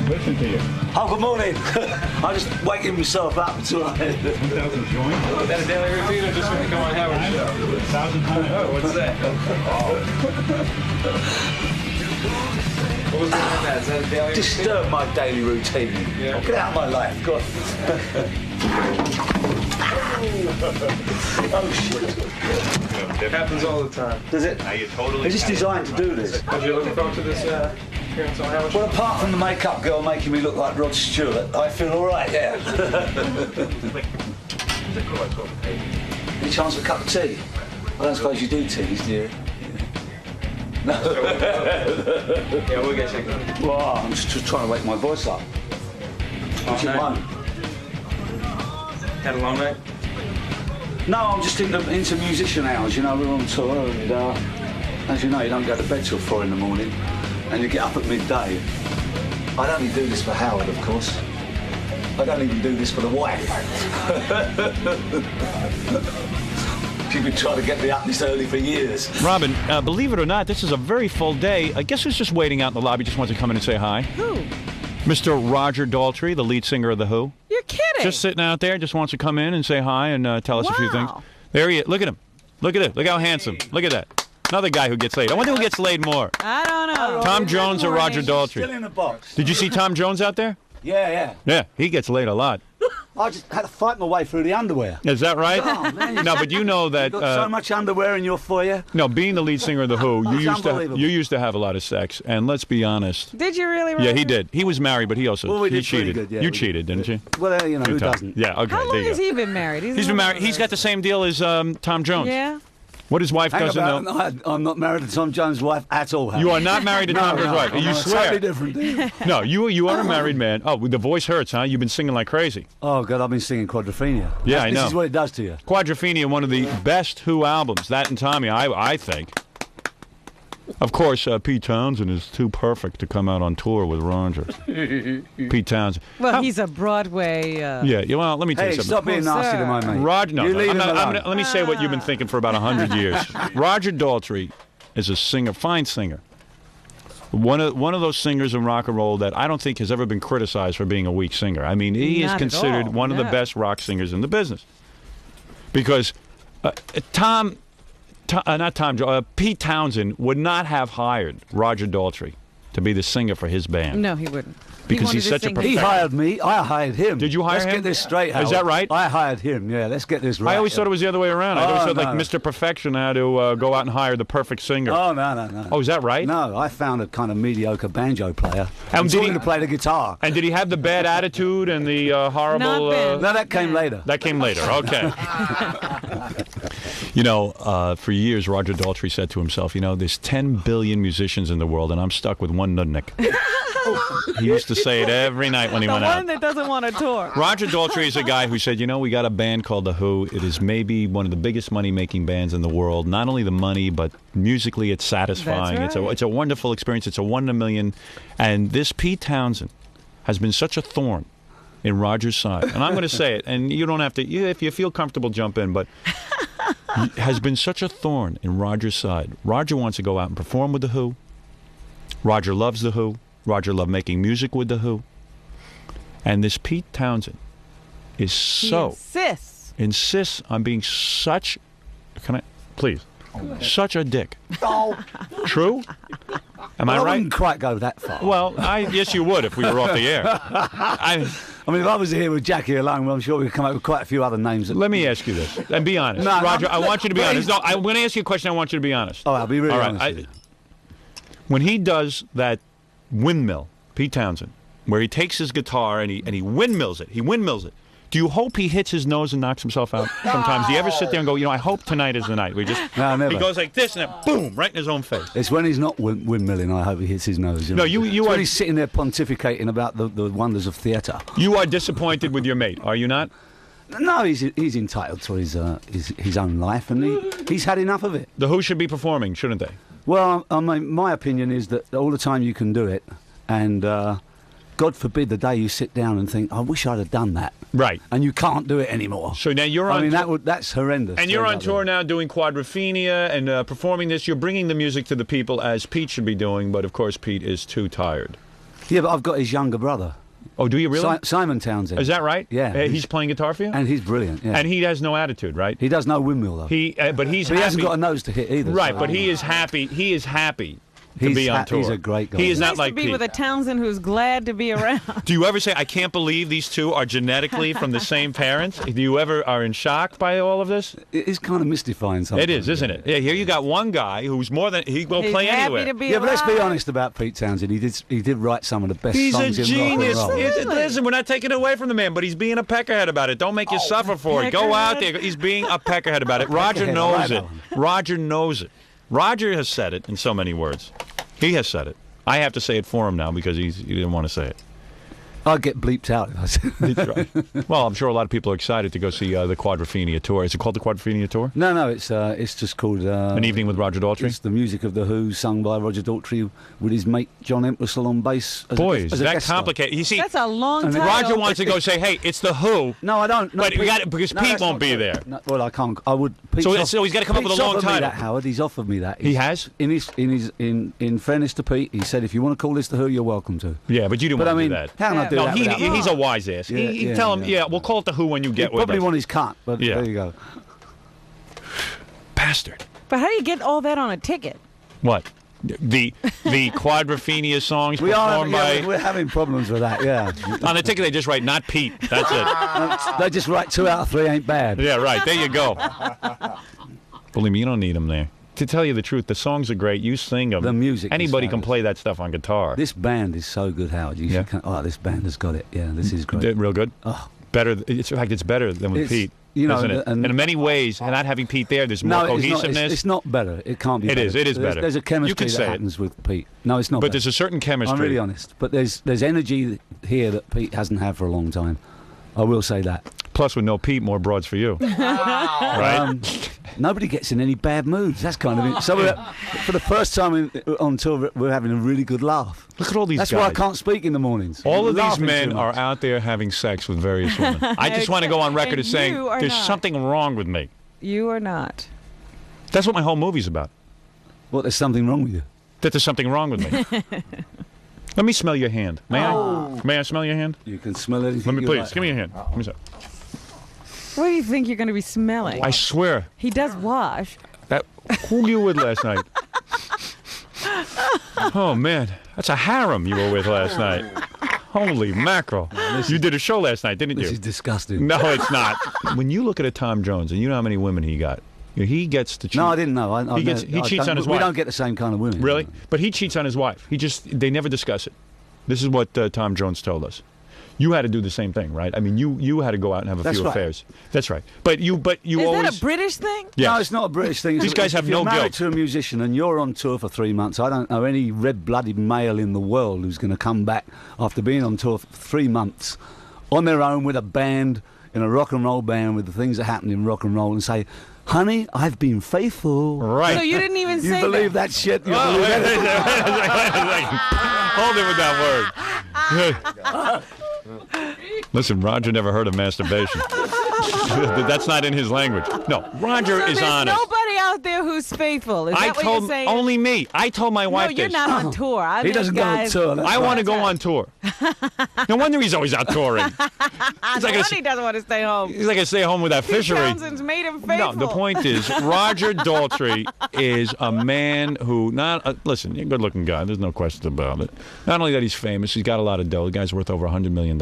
Listen to you. Oh, good morning. I'm just waking myself up. It's all right. 1,000 joints. Is that a daily routine or just when you come on Howard's show? 1,000 times. Oh, what's that? What was behind that? Is that a daily routine? Disturb my daily routine. Yeah. Get out of my life. Go on. Oh, shit. It happens all the time. Does it? Now you're totally. Is this designed to do this? Are you looking forward to this appearance on Howard's show? Well, apart from the makeup girl making me look like Rod Stewart, I feel all right, yeah. Any chance of a cup of tea? I don't suppose you do teas, do you? No. Yeah, we'll get you. Well, I'm just trying to wake my voice up. Which it won't. Had a long night? No, I'm just into musician hours. You know, we're on tour, and as you know, you don't go to bed till 4 in the morning, and you get up at midday. I'd only do this for Howard, of course. I don't even do this for the wife. She's been trying to get me up this early for years. Robin, believe it or not, this is a very full day. I guess who's just waiting out in the lobby, just wants to come in and say hi? Who? Mr. Roger Daltrey, the lead singer of The Who. You're kidding. Just sitting out there, just wants to come in and say hi and tell us a few things. Wow. There he is. Look at him. Look at it. Look how handsome. Look at that. Another guy who gets laid. I wonder who gets laid more. I don't know. Tom Jones or Roger Still Daltrey? in the box. Did you see Tom Jones out there? Yeah. Yeah, he gets laid a lot. I just had to fight my way through the underwear. Is that right? Oh, man. No, but you know that. You've got so much underwear in your foyer. No, being the lead singer of The Who, It's unbelievable. you used to have a lot of sex, and let's be honest. Did you really? Yeah, he Roger? did. He was married, but he also Well, we he did pretty cheated. good, yeah, You we cheated, did. didn't you? Well, you know, who Tom. doesn't? Yeah, okay. How there long you has go. he been married? He's been married. He's got the same deal as Tom Jones. Yeah. What his wife Hang doesn't about, know. I'm not married to Tom Jones' wife at all. Harry. You are not married to Tom Jones' wife. I'm You on a swear. totally different deal. No, you are a married man. Oh, the voice hurts, huh? You've been singing like crazy. Oh, God, I've been singing Quadrophenia. Yeah, I know. This is what it does to you. Quadrophenia, one of the best Who albums. That and Tommy, I think. Of course, Pete Townsend is too perfect to come out on tour with Roger. Pete Townsend. Well, he's a Broadway. Yeah, well, let me tell you Hey, something. stop being nasty to my mate. Roger, no, You no, leave I'm him not, alone. let me say what you've been thinking for about 100 years. Roger Daltrey is a singer, fine singer. One of those singers in rock and roll that I don't think has ever been criticized for being a weak singer. I mean, he is Not at considered all, one of the no. best rock singers in the business. Because Pete Townsend would not have hired Roger Daltrey to be the singer for his band. No, he wouldn't. Because He he's wanted such a to sing He his- hired me. I hired him. Did you hire Let's him? get this straight, Howard. Is that right? I hired him. Yeah, let's get this right. I always thought it was the other way around. I always Oh, thought like no. Mr. Perfection had to go out and hire the perfect singer. Oh, no. Oh, is that right? No, I found a kind of mediocre banjo player. And I'm did taught him he- to play the guitar. And did he have the bad attitude and the horrible? Not bad. No, that came later. That came later. Okay. You know, for years, Roger Daltrey said to himself, you know, there's 10 billion musicians in the world, and I'm stuck with one nudnik. He used to say it every night when he The went one out. that doesn't want to tour. Roger Daltrey is a guy who said, you know, we got a band called The Who. It is maybe one of the biggest money-making bands in the world. Not only the money, but musically it's satisfying. That's right. It's a wonderful experience. It's a 1 in a million. And this Pete Townsend has been such a thorn in Roger's side. And I'm going to say it, and you don't have to, if you feel comfortable, jump in, but has been such a thorn in Roger's side. Roger wants to go out and perform with The Who. Roger loves The Who. Roger loved making music with The Who. And this Pete Townsend is so insists on being such, please, such a dick. Oh. True? Am I I right? wouldn't quite go that far. Well, yes, you would if we were off the air. I mean, if I was here with Jackie alone, well, I'm sure we'd come up with quite a few other names. Let me ask you this, and be honest. No, Roger, no, I want you to be but honest. No, I'm going to ask you a question. I want you to be honest. Oh, I'll be really All right. honest with you. When he does that windmill, Pete Townsend, where he takes his guitar and he windmills it. Do you hope he hits his nose and knocks himself out sometimes? Do you ever sit there and go, you know, I hope tonight is the night? We just No, never. He goes like this and then boom, right in his own face. It's when he's not windmilling, I hope he hits his nose. No, you It's are- when he's sitting there pontificating about the wonders of theatre. You are disappointed with your mate, are you not? No, he's entitled to his own life, and he's had enough of it. The Who should be performing, shouldn't they? Well, I mean, my opinion is that all the time you can do it, and God forbid the day you sit down and think, I wish I'd have done that. Right. And you can't do it anymore. So now you're on. I mean, that's horrendous. And you're on tour now doing Quadrophenia and performing this. You're bringing the music to the people as Pete should be doing, but of course Pete is too tired. Yeah, but I've got his younger brother, Oh, do you really? Simon Townsend. Is that right? Yeah. He's playing guitar for you? And he's brilliant. Yeah. And he has no attitude, right? He does no windmill though. But he's But he happy. hasn't got a nose to hit either. Right, so- but he is happy. He is happy to be on tour. He's a great guy. He is He not needs like to be Pete. with a Townsend who's glad to be around. Do you ever say, I can't believe these two are genetically from the same parents? Do you ever are in shock by all of this? It's kind of mystifying sometimes. It is, isn't it? Yeah, here you got one guy who's more than, he will He's play happy anywhere. to be Yeah, but let's be around. honest about Pete Townsend. He did write some of the best He's a songs in genius. rock and roll. Absolutely. Listen, we're not taking it away from the man, but he's being a peckerhead about it. Don't make you suffer for it. Go out there. He's being a peckerhead about it. Roger Peckerhead, knows right it. on. Roger knows it. Roger has said it in so many words. He has said it. I have to say it for him now because he didn't want to say it. I'd get bleeped out if I said. That's right. Well, I'm sure a lot of people are excited to go see the Quadrophenia Tour. Is it called the Quadrophenia Tour? No, it's just called An Evening with Roger Daltrey? It's the music of the Who, sung by Roger Daltrey with his mate John Entwistle on bass. Boy, as is a that guest star. complicated. You see, That's a long And time. Roger wants to go say, hey, it's the Who. No, I don't. No, But we got it because Pete that's won't not be true. there. No, well, I can't. I would. Pete's So he's gotta come up with a Pete's long offered me title. that, Howard. He's offered me that. He has? In fairness to Pete, he said, if you want to call this the Who, you're welcome to. Yeah, but you didn't But I want to mean, do that. how can I do No, that? without- he's a wise ass. Yeah, He yeah, tell him, yeah. we'll call it the Who when you get He with probably us. want his cut, but Yeah. there you go. Bastard. But how do you get all that on a ticket? What? The Quadrophenia songs We are. performed Yeah, by... we're having problems with that. Yeah. On the ticket, they just write, not Pete. That's it. They just write 2 out of 3 ain't bad. Yeah, right. There you go. Believe me, you don't need them there. To tell you the truth, the songs are great. You sing them. The music is Anybody can fabulous. play that stuff on guitar. This band is so good, Howard. You Yeah. should come. Oh, this band has got it. Yeah, this is great. Real good? Oh. Better. In fact, it's better than with It's- Pete. you know, isn't it? and- in many ways, and not having Pete there, there's more No, it's not. cohesiveness. It's not better. It can't be. It better. is. It is There's- better. There's a You chemistry can say that it. happens with Pete. No, it's not. But better. there's a certain chemistry. I'm really honest. But there's energy here that Pete hasn't had for a long time. I will say that. Plus, with no Pete, more broads for you. Right? Nobody gets in any bad moods. That's kind of it. So for the first time on tour, we're having a really good laugh. Look at all these That's guys. why I can't speak in the mornings. All of these Laughing men too are much. out there having sex with various women. I just want to go on record And as saying you are there's not. something wrong with me. You are not. That's what my whole movie's about. What? There's something wrong with you. That there's something wrong with me. Let me smell your hand. May I? May I smell your hand? You can smell anything. Let me, you please. like. Give me your hand. Give me some. What do you think you're going to be smelling? I swear. He does wash. That who you with last night? Oh man, that's a harem you were with last night. Holy mackerel! You did a show last night, didn't This you? is disgusting. No, it's not. When you look at a Tom Jones, and you know how many women he got, he gets to cheat. No, I didn't know. He cheats on his We wife. don't get the same kind of women. Really? But he cheats on his wife. They never discuss it. This is what Tom Jones told us. You had to do the same thing, right? I mean, you had to go out and have a That's few right. affairs. That's right. But you Is always. that a British thing? Yes. No, it's not a British thing. These guys have if you're no married guilt. to a musician and you're on tour for 3 months, I don't know any red-blooded male in the world who's going to come back after being on tour for 3 months on their own with a band, in a rock and roll band, with the things that happen in rock and roll, and say, "Honey, I've been faithful." Right. So you didn't even You say believe that. that shit? You Oh, believe wait a that? second. Hold it with that word. Listen, Roger never heard of masturbation. That's not in his language. No, Roger is There's honest. nobody out there who's faithful. Is I that what told you're saying? only me. I told my No, wife you're this. not on tour. I He met doesn't go on guys. tour. That's I right. want to go on tour. No wonder he's always out touring. He's No like wonder a, he doesn't want to stay home. he's like a stay home with that Pete fishery. Townsend's made him faithful. No, the point is, Roger Daltrey is a man who listen, you're a good-looking guy. There's no question about it. Not only that he's famous, he's got a lot of dough. The guy's worth over $100 million.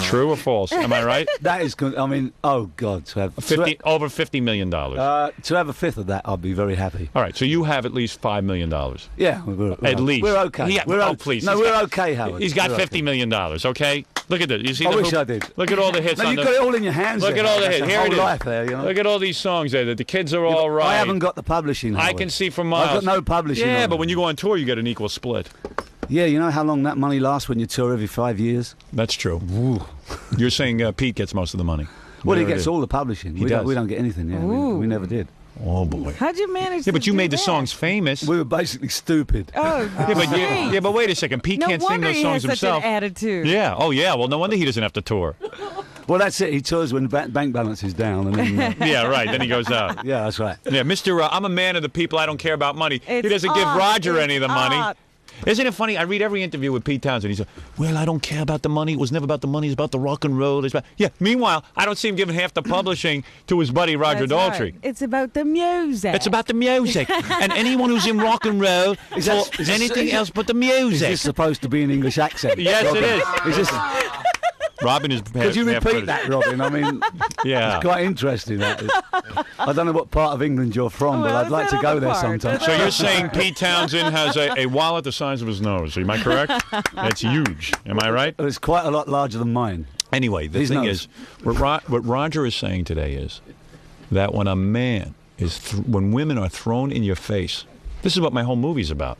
True or false? Am I right? That is good. I mean, oh God, to have Over $50 million. to have a fifth of that, I'd be very happy. All right, so you have at least $5 million. Yeah, At least. we're okay. Yeah, we're oh, please. No, He's we're got- okay, Howard. He's got We're okay. $50 million, okay? Look at this. You see I the wish hoop? I did. Look at all the hits No, on you've the... got it all in your hands. Look there, at all the Howard. hits. That's Here a it whole is. life there, you know? Look at all these songs there that the kids are all right. I haven't got the publishing. I Howard. can see for miles. I've got no publishing. Yeah, on but it. when you go on tour, you get an equal split. Yeah, you know how long that money lasts when you tour every 5 years? That's true. You're saying Pete gets most of the money. Well, he There it gets is. all the publishing. He we does. don't get anything. Yeah, we never did. Oh, boy. How'd you manage Yeah, to but you do made the that? songs famous. We were basically stupid. Oh, Yeah, but wait a second. Pete no can't sing wonder those he songs has such himself. an attitude. Yeah. Oh, yeah. Well, no wonder he doesn't have to tour. Well, that's it. He tours when bank balance is down, and then Yeah, right. Then he goes out. yeah, that's right. Yeah, Mr. I'm a man of the people. I don't care about money. He It's doesn't give art. Roger It's any of the money. art. Isn't it funny? I read every interview with Pete Townsend. He's like, well, I don't care about the money. It was never about the money. It's about the rock and roll. It's about... Yeah. Meanwhile, I don't see him giving half the publishing to his buddy Roger That's Daltrey. right. It's about the music. It's about the music. And anyone who's in rock and roll Is anything else but the Is music. this supposed to be an English accent? Yes, it is. Is this, Robin is... could you repeat that, Robin? I mean, Yeah. it's quite interesting. That is. I don't know what part of England you're from, but Well, I'd like it's to that go other there part. sometime. So you're saying Pete Townsend has a wallet the size of his nose. Am I correct? That's huge. Am I right? It's quite a lot larger than mine. Anyway, the His thing nose. is, what Roger is saying today is that when a man is, when women are thrown in your face, this is what my whole movie's about.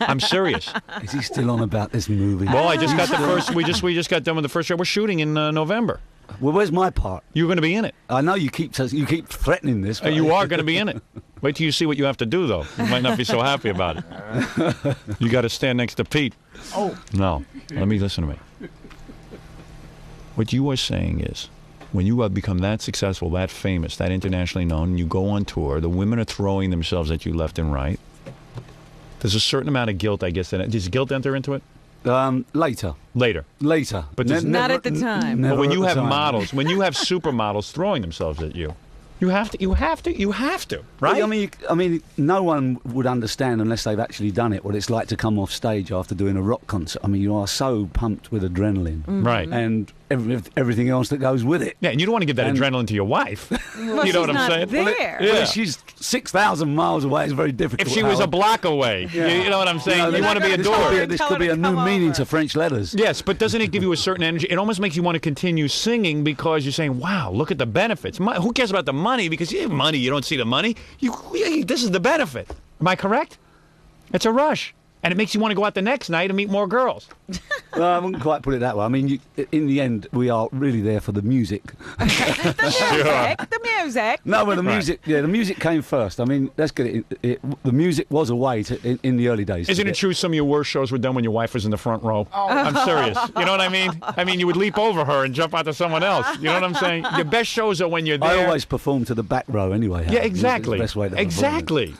I'm serious. Is he still on about this movie? Well, I just got the first. We just got done with the first show. We're shooting in November. Well, where's my part? You're going to be in it. I know you keep threatening this. But You are going to be in it. Wait till you see what you have to do, though. You might not be so happy about it. You got to stand next to Pete. Oh. No. Let me listen to me. What you are saying is, when you have become that successful, that famous, that internationally known, and you go on tour, the women are throwing themselves at you left and right. There's a certain amount of guilt, I guess. Does guilt enter into it? Later. Later. But Not at the time. But when you have models, when you have supermodels throwing themselves at you, you have to, right? Well, I mean, no one would understand unless they've actually done it. What it's like to come off stage after doing a rock concert. I mean, you are so pumped with adrenaline, Right. and everything else that goes with it. Yeah, and you don't want to give that And- adrenaline to your wife. Well, You know what she's I'm not saying? there. Yeah. Well, if she's 6,000 miles away, it's very difficult. If she was a Howard. block away, you know what I'm saying? You want to be they're not adored. gonna This Tell could her be to a new come meaning over. to French letters. Yes, but doesn't it give you a certain energy? It almost makes you want to continue singing because you're saying, wow, look at the benefits. Who cares about the money? Because you have money, you don't see the money. This is the benefit. Am I correct? It's a rush. And it makes you want to go out the next night and meet more girls. Well, I wouldn't quite put it that way. I mean, in the end, we are really there for the music. The music. No, well, the Right. music, yeah, the music came first. I mean, let's get it. The music was a way to, in the early days. to Isn't it get- true some of your worst shows were done when your wife was in the front row? I'm serious. You know what I mean? I mean, you would leap over her and jump out to someone else. You know what I'm saying? Your best shows are when you're there. I always perform to the back row anyway. Howard. Yeah, It's exactly. the best way to perform. Exactly.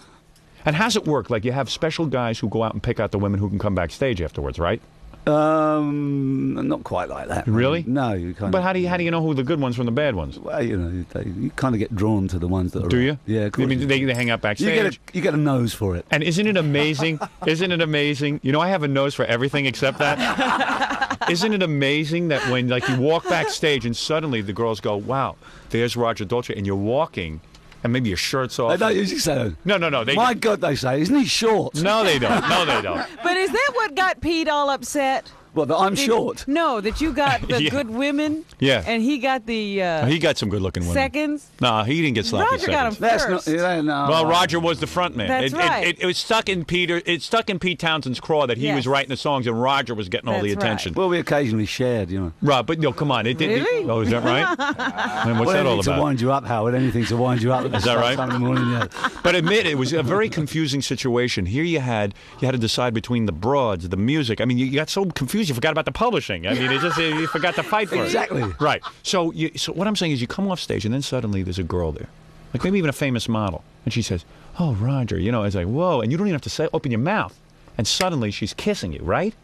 And how's it work? Like you have special guys who go out and pick out the women who can come backstage afterwards, right? Not quite like that. Really? No, you kind But of. how do you know who the good ones from the bad ones? Well, you know, you kind of get drawn to the ones that are. Do you? Yeah, of I course. mean, they hang out you backstage. get a nose for it. And isn't it amazing? Isn't it amazing? You know, I have a nose for everything except that. Isn't it amazing that when like you walk backstage and suddenly the girls go, "Wow, there's Roger Daltrey," and you're walking, and maybe your shirt's off. They don't usually say that. No. My God, they say, isn't he short? No, they don't. No, they don't. But is that what got Pete all upset? Well, that I'm short. No, that you got the Yeah. good women. Yeah. And he got the He got some good-looking women. seconds. No, he didn't get sloppy Roger got seconds. him That's first. not. Yeah, no. Well, Roger was the front man. That's right. It was stuck in Peter. It's stuck in Pete Townsend's craw that he Yes. was writing the songs and Roger was getting all the That's right. attention. Well, we occasionally shared, you know. Right, but no, come on. It didn't. Really? Oh, is that right? Man, what's Well, that all anything to about? wind you up, Howard. Anything to wind you up. Is that right? Sunday morning, yeah. But admit it was a very confusing situation. Here you had to decide between the broads, the music. I mean, you got so confused you forgot about the publishing. I mean, it just you forgot to fight for it. Exactly. Right. So what I'm saying is, you come off stage and then suddenly there's a girl there, like maybe even a famous model, and she says, "Oh, Roger," you know, it's like whoa, and you don't even have to say open your mouth, and suddenly she's kissing you, right?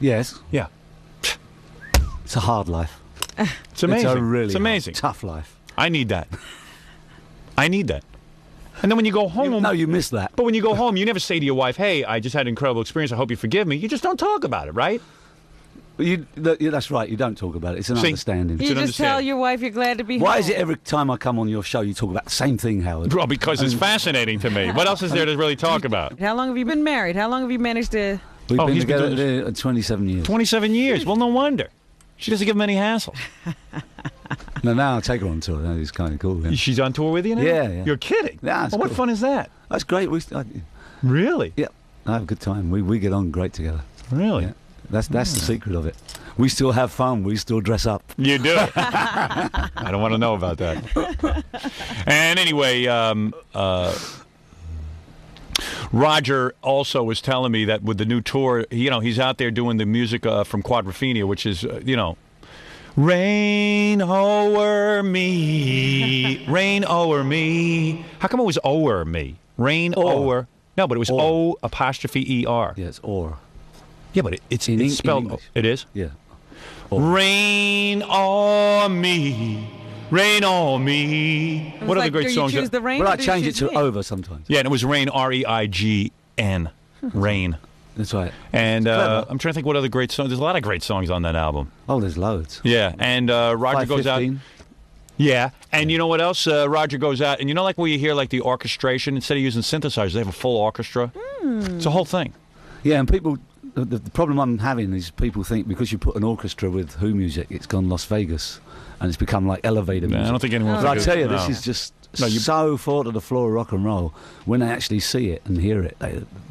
Yes. Yeah. It's a hard life. It's amazing. It's a really it's amazing. tough life. I need that. I need that. And then when you go home, No, you missed that. but when you go home, you never say to your wife, "Hey, I just had an incredible experience. I hope you forgive me." You just don't talk about it, right? That's right. You don't talk about it. It's an See, understanding. You should just tell understand. your wife you're glad to be Why home. is it every time I come on your show you talk about the same thing, Howard? Well, because it's fascinating to me. What else is there to really talk about? How long have you been married? How long have you managed to... We've Oh, been he's been together doing 27 years. 27 years. Well, no wonder. She doesn't give him any hassle. No, now I'll take her on tour. That is kind of cool. Yeah. She's on tour with you now? Yeah. You're kidding? Yeah, it's Well, what cool. fun is that? That's great. Really? Yeah, I have a good time. We get on great together. Really? Yeah. That's the secret of it. We still have fun. We still dress up. You do. I don't want to know about that. And anyway, Roger also was telling me that with the new tour, he's out there doing the music from Quadrophenia, which is, rain o'er me, rain o'er me. How come it was o'er me? Rain o'er. No, but it was Or. O''ER. Yeah, it's or. Yeah, but it's In spelled. English. It is. Yeah. Or. Rain on me, rain on me. It was What other like, great do songs? You choose the rain. Well, or I do you change it choose to me? over sometimes. Yeah, and it was Rain, REIGN, Rain. That's right. And Clever. I'm trying to think what other great songs. There's a lot of great songs on that album. Oh, there's loads. Yeah, and Roger goes out. 515. Yeah, and you know what else? Roger goes out, and you know, like where you hear like the orchestration instead of using synthesizers, they have a full orchestra. It's a whole thing. Yeah, and people. The problem I'm having is people think because you put an orchestra with Who music, it's gone Las Vegas, and it's become like elevator Nah, music. I don't think anyone. But I figures- tell you, no. this is just No, you- so far to the floor of rock and roll. When they actually see it and hear it,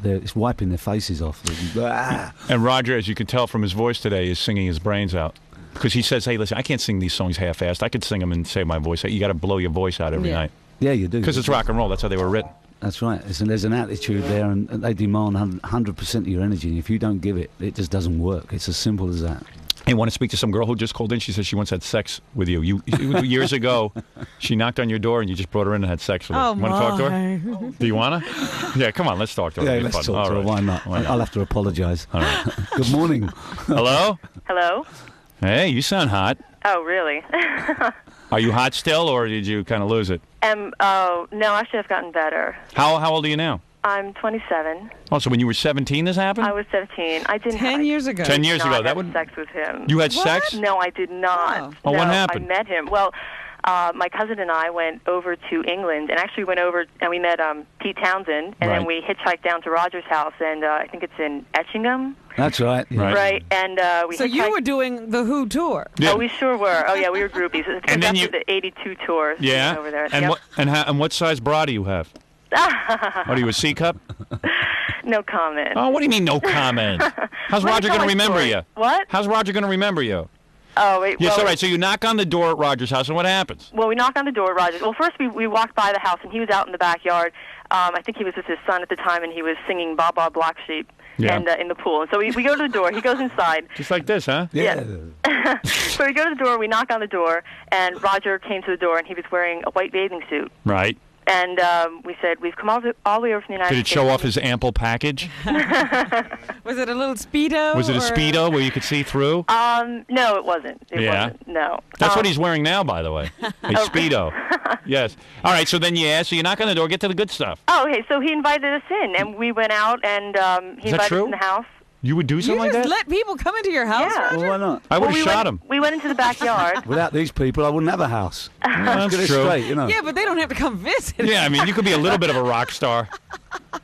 it's wiping their faces off. Ah. And Roger, as you can tell from his voice today, is singing his brains out. Because he says, hey, listen, I can't sing these songs half-assed. I could sing them and save my voice. You got to blow your voice out every Yeah. night. Yeah, you do. Because it's rock and roll. That's how they were written. That's right. There's an attitude there, and they demand 100% of your energy. And if you don't give it, it just doesn't work. It's as simple as that. Hey, want to speak to some girl who just called in? She says she once had sex with you. Years ago, she knocked on your door and you just brought her in and had sex with her. Oh, Want to talk to her? my. Do you want to? Yeah, come on, let's talk to her. Yeah, It'll be let's fun. talk to All her. right. Why not? Why not? I'll have to apologise. All right. Good morning. Hello? Hello? Hey, you sound hot. Oh, really? Are you hot still, or did you kind of lose it? Oh, no, actually, I've gotten better. How old are you now? I'm 27. Oh, so when you were 17 this happened? I was 17. I didn't 10 years ago. 10 years not ago. have That would. sex with him. You had What? sex? No, I did not. Oh. Oh, no, what happened? I met him. Well, my cousin and I went over to England and actually went over and we met Pete Townsend, and Right. then we hitchhiked down to Roger's house, and I think it's in Etchingham. That's right. Yeah. Right. Right, and we So you hitchhiked- were doing the Who tour. Yeah. Oh, we sure were. Oh, yeah, we were groupies. It And then after you- the 82 tour. Yeah. Over there. And Yep. what size bra do you have? What are you, a C cup? No comment. Oh, what do you mean no comment? How's Let me Roger tell going to my remember story. you? What? How's Roger going to remember you? Oh, wait. Yes, well, all right. So you knock on the door at Roger's house, and what happens? Well, we knocked on the door, Roger. Well, first we walked by the house, and he was out in the backyard. I think he was with his son at the time, and he was singing "Ba Ba Black Sheep" Yeah. and in the pool. And so we go to the door. He goes inside. Just like this, huh? Yeah. So we go to the door. We knock on the door, and Roger came to the door, and he was wearing a white bathing suit. Right. And we said, "We've come all the way over from the United Did it States." show off his ample package? Was it a little Speedo? Was it a or- Speedo where you could see through? No, it wasn't. It Yeah. wasn't. No. That's what he's wearing now, by the way. A Speedo. Yes. All right, so then so you knock on the door, get to the good stuff. Oh, okay. So he invited us in, and we went out, and he Is that invited true? us in the house. You would do You something like just that? let people come into your house, Yeah. Roger? Well, why not? I would Well, have shot him. We went into the backyard. Without these people, I wouldn't have a house. That's Get it true. straight, you know. Yeah, but they don't have to come visit. Yeah, I mean, you could be a little bit of a rock star.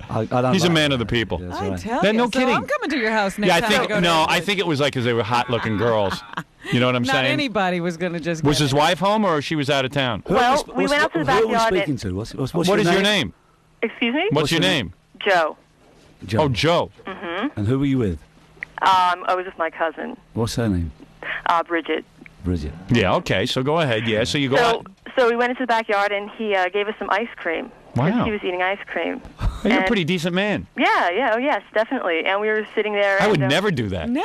I don't He's a like man that. of the people. That's I right. tell Then you. no so kidding. I'm coming to your house next Yeah, I time think I go to no, I England. think it was like because they were hot-looking girls. You know what I'm Not saying? anybody was going to just Was get his it. wife home or she was out of town? Who Well, are we- we what's- went out to the Who are we backyard speaking and- to? What's What is your name? Excuse me? What's your your name? Joe. Joe. Oh, Joe. And who were you with? I was with my cousin, What's her name? Bridget. Bridget. Yeah, okay, so go ahead. Yeah, so you go So, out. so we went into the backyard, and he gave us some ice cream. 'cause Wow. He was eating ice cream. Hey, you're a and- pretty decent man. Yeah, oh yes, definitely. And we were sitting there. I would and, never do that. No.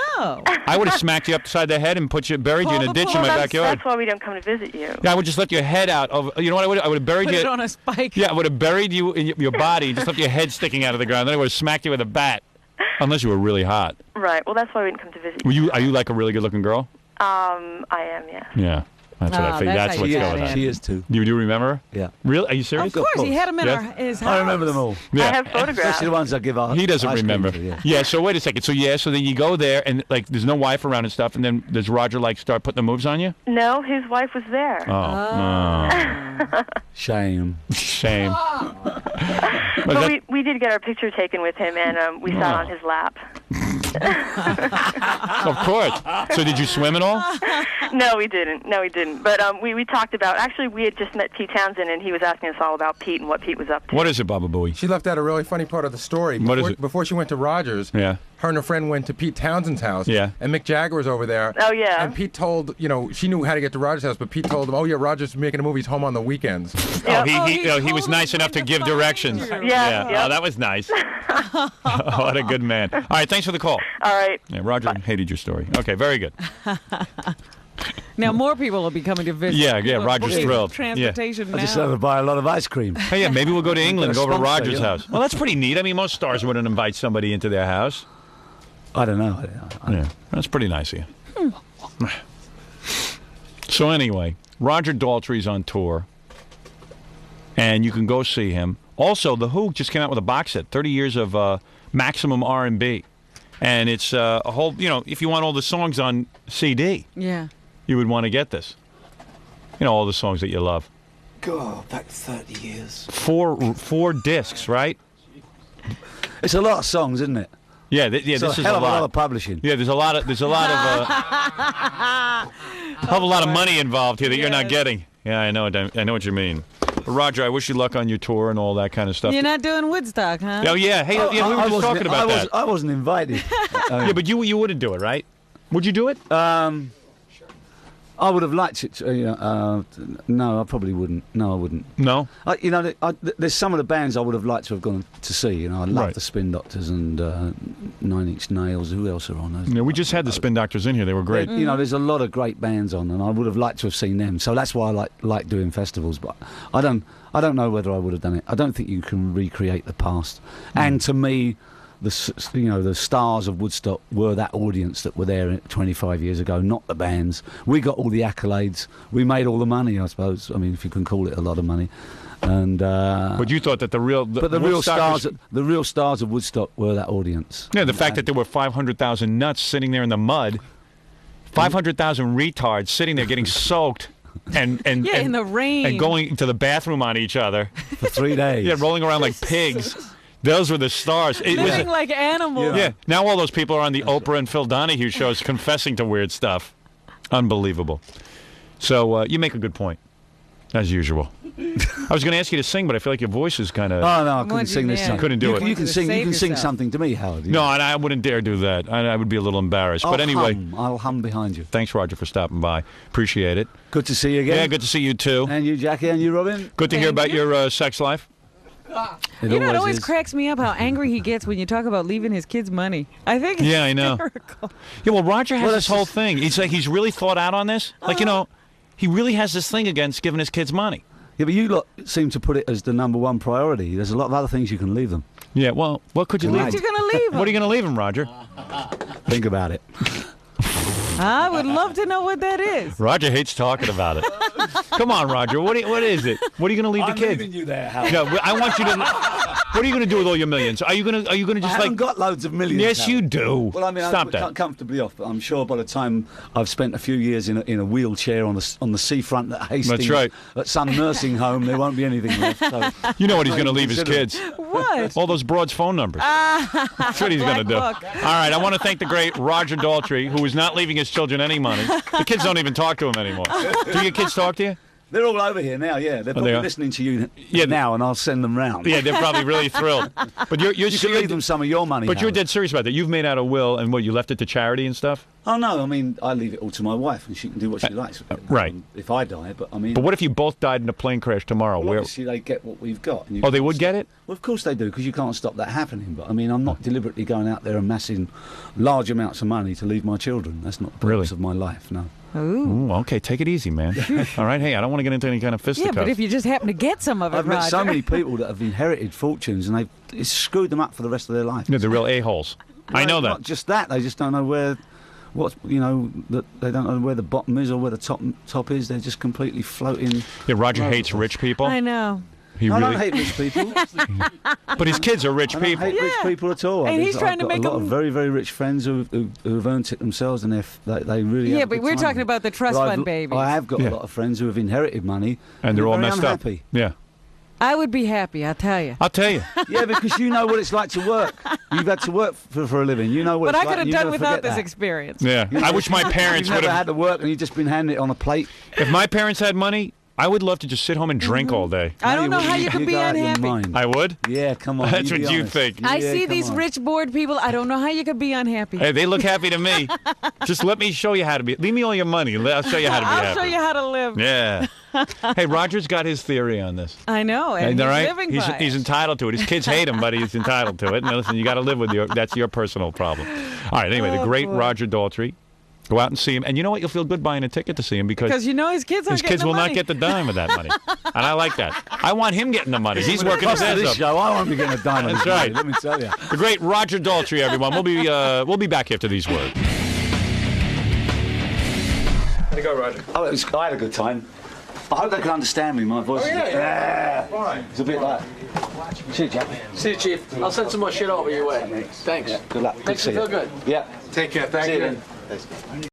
I would have smacked you upside the head and buried you in a Call the ditch in my Well, backyard. that's why we don't come to visit you. Yeah, I would just let your head out of. You know what I would? I would have buried Put you. it on a spike. Yeah, I would have buried you in your body and just left your head sticking out of the ground. Then I would have smacked you with a bat. Unless you were really hot. Right. Well, that's why we didn't come to visit Were you. you? Are you like a really good-looking girl? I am, yeah. Yeah, that's what I Oh, figured. that's That's how what's you going got on. in. She is too. You do remember her? Yeah. Really? Are you Of serious? course, he had him in Yeah. his house. I remember them all. I Yeah. have photographs. Especially the ones I give out. He doesn't ice cream remember. to, yeah. Yeah. So wait a second. So so then you go there and like there's no wife around and stuff, and then does Roger like start putting the moves on you? No, his wife was there. Oh, Shame. no. Shame. Was But that- we did get our picture taken with him, and we sat Oh. on his lap. Of course. So did you swim at all? No, we didn't. No, we didn't. But we talked about. Actually, we had just met Pete Townsend, and he was asking us all about Pete and what Pete was up to. What is it, Baba Booey? She left out a really funny part of the story. What is Before, it? Before she went to Rogers, Yeah. her and her friend went to Pete Townsend's house. Yeah. And Mick Jagger was over there. Oh, yeah. And Pete told, she knew how to get to Rogers' house, but Pete told him, oh, yeah, Rogers is making a movie. He's home on the weekends. Yeah. Oh, he was told nice him enough to when give find directions. you. Yeah. Oh, that was nice. What a good man. All right, thanks for the call. All right. Yeah, Roger hated your story. Okay, very good. Now more people will be coming to visit. Yeah, People are Roger's booking thrilled. Transportation I just now. had to buy a lot of ice cream. Hey, yeah, maybe we'll go to England and go over to sponsor, Roger's yeah. house. Well, that's pretty neat. I mean, most stars wouldn't invite somebody into their house. I don't know. Yeah, that's pretty nice of you. So anyway, Roger Daltrey's on tour, and you can go see him. Also, The Who just came out with a box set, 30 years of maximum R&B. And it's a whole, if you want all the songs on CD, Yeah. you would want to get this. All the songs that you love. God, back 30 years. Four discs, right? It's a lot of songs, isn't it? Yeah, It's this is a hell a of a lot lot. of publishing. Yeah, there's a lot of hell of a lot of money involved here that you're not Yes. getting. Yeah, I know what you mean. But Roger, I wish you luck on your tour and all that kind of stuff. You're not doing Woodstock, huh? Oh yeah, hey, yeah, we were just talking about that. I wasn't invited. Yeah, but you wouldn't do it, right? Would you do it? I would have liked it. No, I probably wouldn't. No, I wouldn't. No. There's some of the bands I would have liked to have gone to see. I love Right. the Spin Doctors and Nine Inch Nails. Who else are on those? Yeah, we just had the Spin Doctors in here. They were great. There's a lot of great bands on, and I would have liked to have seen them. So that's why I like doing festivals. But I don't know whether I would have done it. I don't think you can recreate the past. And to me, the stars of Woodstock were that audience that were there 25 years ago, not the bands. We got all the accolades. We made all the money, I suppose. I mean, if you can call it a lot of money. And But you thought that the real stars of Woodstock were that audience. Yeah, the fact that there were 500,000 nuts sitting there in the mud, 500,000 retards sitting there getting soaked, and in the rain. and going to the bathroom on each other. For 3 days. Yeah, rolling around like pigs. Those were the stars. It was Living like animals. yeah. Now all those people are on the Oprah and Phil Donahue shows confessing to weird stuff. Unbelievable. So you make a good point, as usual. I was going to ask you to sing, but I feel like your voice is kind of. Oh no, I couldn't What'd you sing this do? time. Couldn't do it. You can sing. You Save can sing yourself. something to me, Howard. No, I wouldn't dare do that. I would be a little embarrassed. But anyway, I'll hum behind you. thanks, Roger, for stopping by. Appreciate it. Good to see you again. Yeah, good to see you too. And you, Jackie, and you, Robin. Good to hear Thank about you. your sex life. It always is. cracks me up how angry he gets when you talk about leaving his kids money. I think it's Yeah, I know. hysterical. Yeah, well, Roger has Well, this that's whole just- thing. It's like he's really thought out on this. Like, he really has this thing against giving his kids money. Yeah, but you lot seem to put it as the number one priority. There's a lot of other things you can leave them. Yeah, well, what could you Right. leave? What you gonna leave him? What are you going to leave him, Roger? Think about it. I would love to know what that is. Roger hates talking about it. Come on, Roger. What is it? What are you going to leave the kids? you there, Howard. No, I want you to. What are you going to do with all your millions? Are you going to I just haven't like? got loads of millions. Yes, Howard. you do. Well, I mean, Stop I'm that. comfortably off, but I'm sure by the time I've spent a few years in a wheelchair on the seafront at Hastings, That's right. at some nursing home, there won't be anything left. So. You know what he's going to leave his Consider- kids? What? All those broads' phone numbers. That's what he's going to do. Black book. All right, I want to thank the great Roger Daltrey, who is not leaving his children any money. The kids don't even talk to him anymore. Do your kids talk to you? They're all over here now, yeah. They're probably are? listening to you Yeah, now, and I'll send them round. Yeah, they're probably really thrilled. But you're You can leave them some of your money. But you're Howard. dead serious about that. You've made out a will, and what, you left it to charity and stuff? Oh no, I mean I leave it all to my wife, and she can do what she likes with it. right. If I die, but I mean. But what if you both died in a plane crash tomorrow? well, Where? obviously they get what we've got. And you Oh, they can't would get it? Well, of course they do, because you can't stop that happening. But I mean, I'm not deliberately going out there amassing large amounts of money to leave my children. That's not the Really? purpose of my life. No. Ooh. Ooh, okay, take it easy, man. All right, hey, I don't want to get into any kind of Yeah, fisticuffs. but if you just happen to get some of it, I've met so Roger. many people that have inherited fortunes, and it's screwed them up for the rest of their life. Yeah, they're real a-holes. I know Not that. just that, they just don't know where. That they don't know where the bottom is or where the top is. They're just completely floating. Yeah, Roger hates rich people. I know. He I really. don't hate rich people. But his kids are rich I don't people. hate rich Yeah. people at all. And he's trying to I've got make a lot them- of very, very rich friends who've earned it themselves, and they really. Yeah, have a but good we're time. talking about the trust But fund babies. I have got Yeah. a lot of friends who have inherited money, And they're all very messed unhappy. up. Yeah. I would be happy, I'll tell you. I'll tell you. Yeah, because you know what it's like to work. You've had to work for a living. You know what But it's I like. could have You done never without forget this that. experience. Yeah. I wish my parents You've would never have. had to work, and you've just been handed it on a plate. If my parents had money, I would love to just sit home and drink all day. I don't know wouldn't. how you could be go out your unhappy. mind. I would. Yeah, come on. That's you what be you honest. think. I Yeah, see come these on. rich, bored people. I don't know how you could be unhappy. Hey, they look happy to me. Just let me show you how to be. Leave me all your money. I'll show you how to be I'll happy. show you how to live. Yeah. Hey, Roger's got his theory on this. I know, and all he's right, living he's, by he's it. entitled to it. His kids hate him, but he's entitled to it. And listen, you got to live with that's your personal problem. All right. Anyway, the Oh, great boy. Roger Daltrey. Go out and see him, and you know what? You'll feel good buying a ticket to see him because you know his kids aren't his kids getting will the not money. get the dime of that money, and I like that. I want him getting the money. He's working his ass this up. show, I won't be getting a dime. That's right. Let me tell you. The great Roger Daltrey, everyone. We'll be back after these words. How'd it go, Roger? Oh, I had a good time. I hope they can understand me. My voice is Fine. it's a bit like. See you, Jack. See you, Chief. I'll send some more shit over your way. Thanks. Good luck. Good to Makes see me you. feel good. Yeah. Take care. Thank See you you. then.